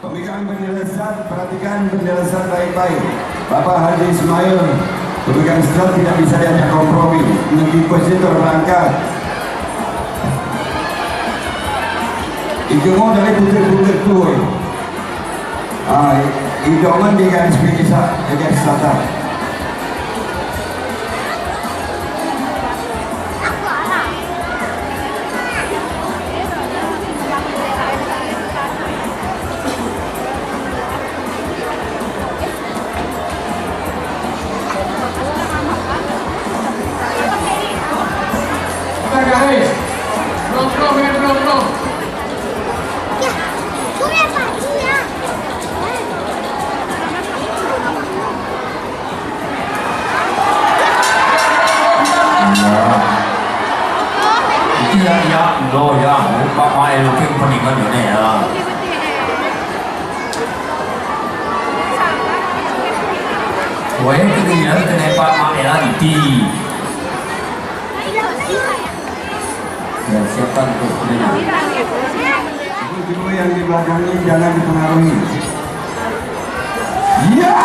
Pemegang bendera SAT, perhatikan bendera SAT baik-baik. Bapak Haji Ismail, pemegang SAT tidak bisa diajak kompromi. Negeri Kuasitor berangkat. Ikut dari putih-putih tuh. Idoman di garis selatan. Garis, belum. Ya, Bapak Elokin peningan ini ya. Wah, ini ya, kenapa Pak Elanti? Ya, siapkan untuk pendengar. Ibu yang di belakang ini jangan dipengaruhi. Ya!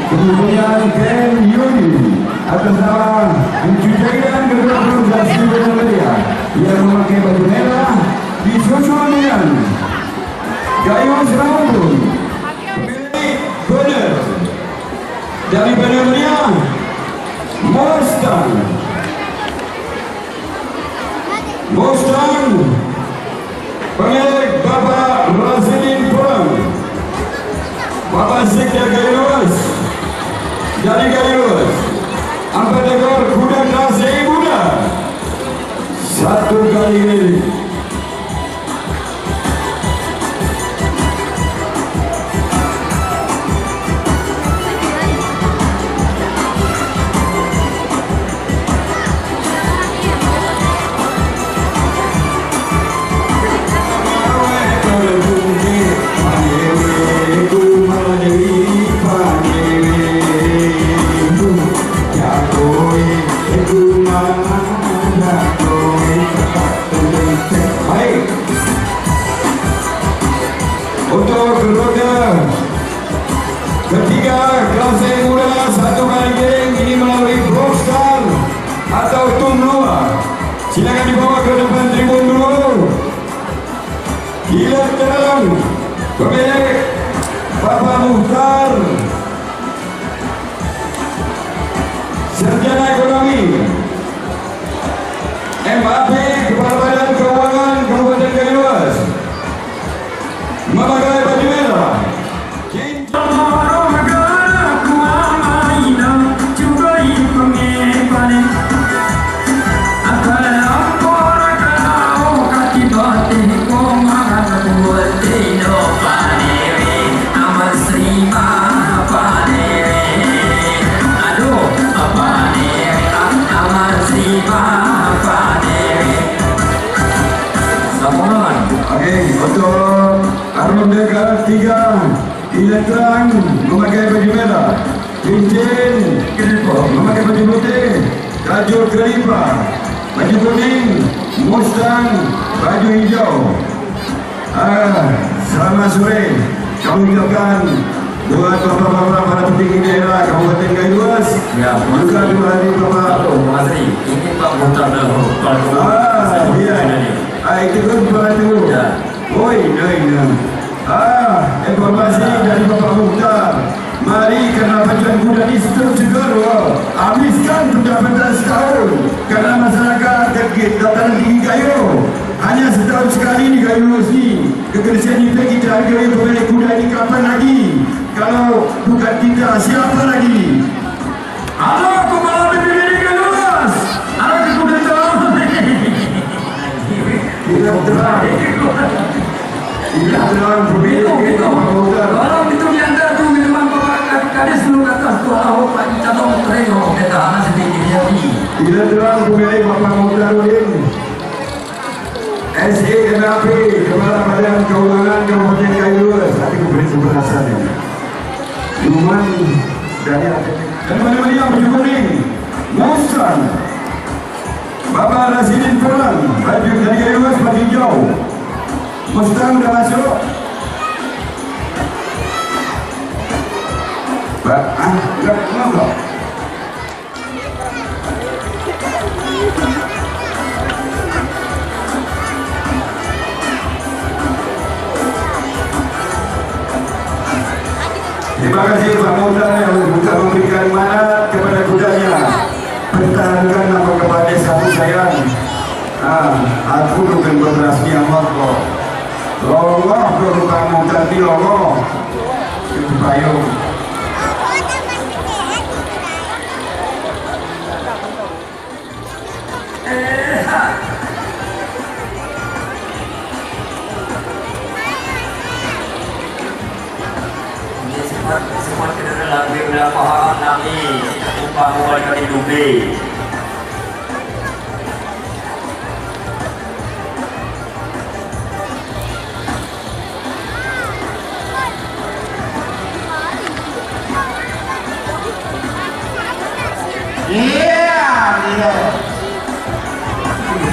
Kemudian Ken Yuri atas nama Incucaian ke-20 Media yang memakai baju merah disusul dengan Gayus Rambun pemilik benar dari Media Mustang pemilik Bapak Razidin Pulang, Bapak Sekda Gayus dari Gayus, 4 ekor kuda klasik muda, 1 kali ini. Untuk roda ketiga klasik muda 1 kali giring ini melalui Brostar atau Tumloa. Silakan dibawa ke depan tribun dulu. Gila terang pemilik Bapak Muhtar, Sarjana Ekonomi, MAP Kepala Badan Keuangan Kabupaten Gayus, memakai baju merah. Untuk Arunda ke-3 Diletrang memakai baju merah, Cincin memakai baju putih, Tajul Kelipa baju kuning, Mustang baju hijau. Selamat sore. Kami ucapkan buat bapak-bapak para petinggi daerah Kabupaten Kailuas. Ya, Juga dua hari bapak. Halo, Mas Ri. Ini Pak Muhtar dulu. Iya. Itu kan bantu. Ya. Oi, informasi dari Bapak Muhtar. Mari karena pacuan kuda ini terus segar, habiskan pendapatan setahun karena masyarakat terkait dataran tinggi Gayo. Hanya setahun sekali di Gayo ini. Kekerjaan kita hargai pemilik kuda ini kapan lagi? Kalau bukan kita, siapa lagi? Halo, kepala BPBD Galuas. Halo, kuda terang. Kuda terang. Kuda terang BPBD Bapak Muhtar. Kalau itu di anda tuh memang Bapak Kades dulu atas tuh tahu Pak Jatong Tereno kita anak sedikit ya ini. Kuda terang BPBD Bapak Muhtar ini. SENAP Kepala Badan Keuangan Kabupaten Kailuas. Nanti aku beri pembahasan ini. Cuman dari dan mana yang baju kuning Mustang Bapak Rasidin Perang baju dari Kailuas baju hijau. Mustang dah masuk. Enggak, kenapa? Terima kasih Pak Muhtar yang bukan memberikan manat kepada kudanya. Pertahankan nama kepada satu sayang. Aku bukan berberasmi amat kok. Loloh ke Pak Muhtar di loloh. Itu payung. Semua kita lagi berapa hari lagi kita upah mulai dari Dubai.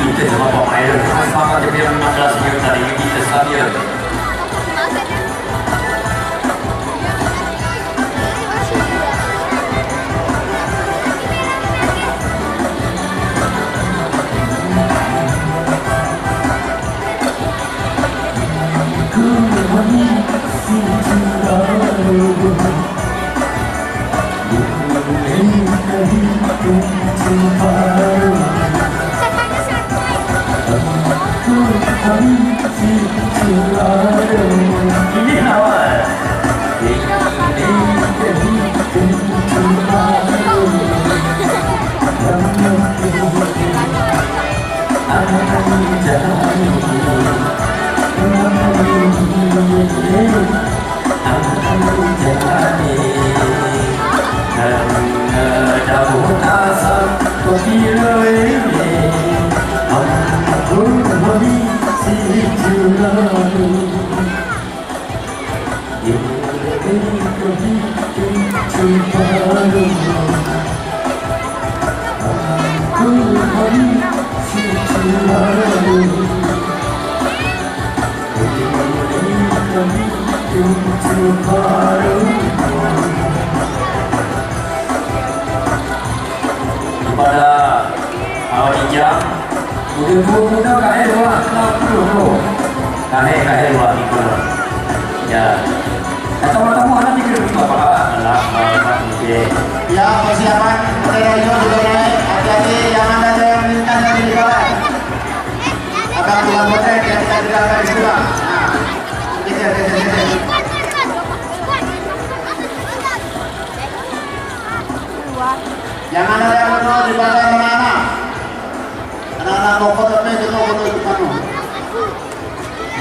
Kita sama Pak Mayer sama dia bilang 15 miliar tadi kita saja. Ini awal. Kepada awal jam, muda kahir dua, kahir dua itu, ya. Atau tamu anak pikir apa? Alah, mungkin. Ya, persiapan Tereno sudah mulai. Hati-hati, jangan ada yang lintas yang di bawah. Akan buat potret yang kita tinggalkan di sebelah. Nah, kejar. Jangan ada yang menol di bawah anak-anak. Anak-anak lokal tapi itu foto di mana?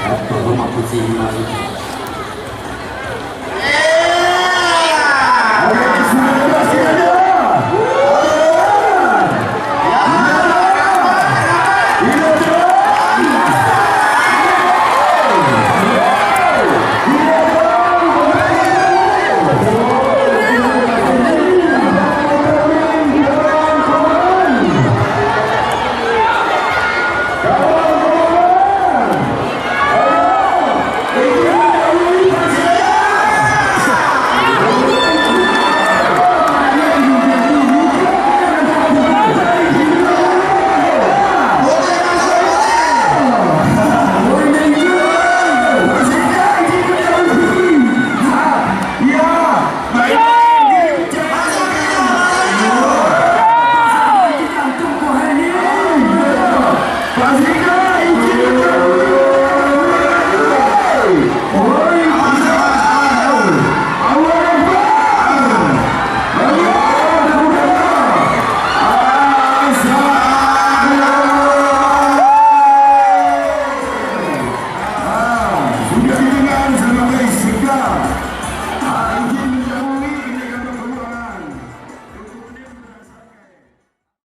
Aku rumah kucing.